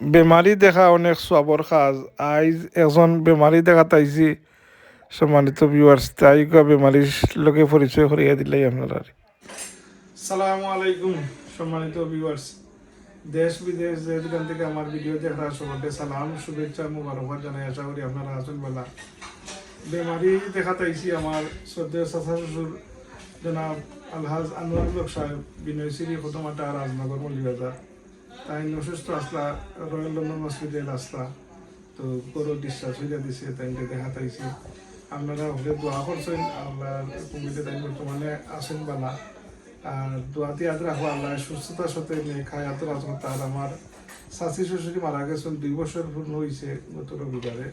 বেমারি দেখা অনেক সবর কাজ। আইজ একজন বেমারি দেখা তাইছি, সম্মানিত ভিউয়ার্স, তাই বেমারির লোকে পরিচয় করিয়া দিলাই আপনারা। সালামু আলাইকুম সম্মানিত ভিউয়ার্স, দেশ বিদেশ যে যেখান থেকে আমার ভিডিও দেখা সবাইকে সালাম শুভেচ্ছা মুবারকবাদ জানাই। আশা করি আপনারা আছেন বলা। বেমারি দেখা তাইছি আমার শ্রদ্ধেয় চাচা শ্বশুর জনাব আলহাজ আনোয়ারুল হক সাহেব, বিনয়শ্রী খতমাটা রাজনগর মল্লিবাজার। তাই অসুস্থ আসলা, রয়্যাল লন্ডন হসপিটাল আসলা, তো বড় ডিসচার্জ হইয়া দিছে, তাইকে দেখা তাইছি। আপনারা হলে দোয়া করছেন, আল্লাহর কমিতে তাই বর্তমানে আসেন বালা। আর দোয়াতে আদ রাখবো আল্লাহ সুস্থতার সাথে খায়াত রাজমত। আর আমার শাশি শ্বশুরি মারা গেছেন, 2 বছর পূর্ণ হয়েছে গত রবিবারে।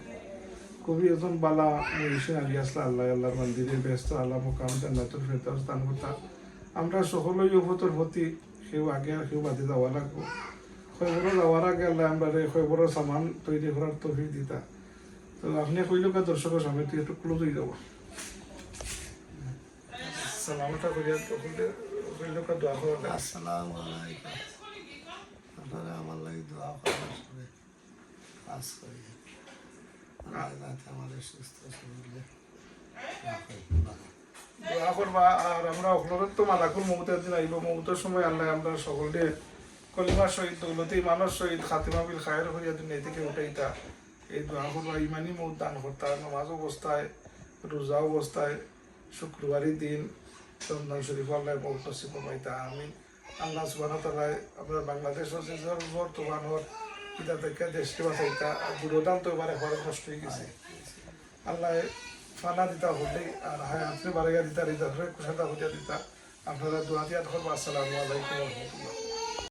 খুবই একজন বালা মেডিসিন আলি আসলা, আল্লাহ আল্লাহর মন্দিরে ব্যস্ত, আল্লাহ মোকাম জান্নাতুল ফেরদাউস দান করতা। আমরা সকলেই উপতর প্রতি কেউ আগে আর কেউ বাদে যাওয়া লাগবো। খবর যাওয়ার আগে আল্লাহ আমরা খবরের সামান তৈরি করার তৌফিক দিতা। তো আপনি কইলেও দর্শকের সামনে তুই একটু ক্লোজ হয়ে যাবো। সালামটা করিয়া কইলেও দোয়া করা। আসসালামু আলাইকুম। আপনারা আমার লাগি দোয়া করার পরে কাজ করি। আল্লাহ যাতে আমাদের সুস্থ শরীরে রাখে। দোয়া করবা। আর আমরা আপনাদের তো মালাকুল মৌতের দিন আইব, মৌতের সময় আল্লাহ আমরা সকলকে কলিমার সহিত দৌলতে ইমানের সহিত খাতিমা বিল খায়ের হইয়া দিন এই থেকে উঠাইতা। এই দোয়া করবা ইমানি মৌত দান করতা, নামাজ অবস্থায়, রোজা অবস্থায়, শুক্রবারই দিন রমজান শরীফ আল্লাহ মৌত নসিব পাইতা। আমি আল্লাহ সুবহানাহু ওয়া তাআলা আপনার বাংলাদেশের যে বর্তমান হওয়ার এটা থেকে দেশকে বাঁচাইতা। বুড়োদান তো এবারে হওয়ার কষ্ট হয়ে গেছে, আল্লাহ ফানা দিতা হলেই আর হ্যাঁ আপনি বাড়াইয়া দিতা, হৃদয় কুশাদা হইয়া দিতা। আপনারা দোয়া দিয়া ধরবা। আসসালামু আলাইকুম ওয়া রাহমাতুল্লাহ।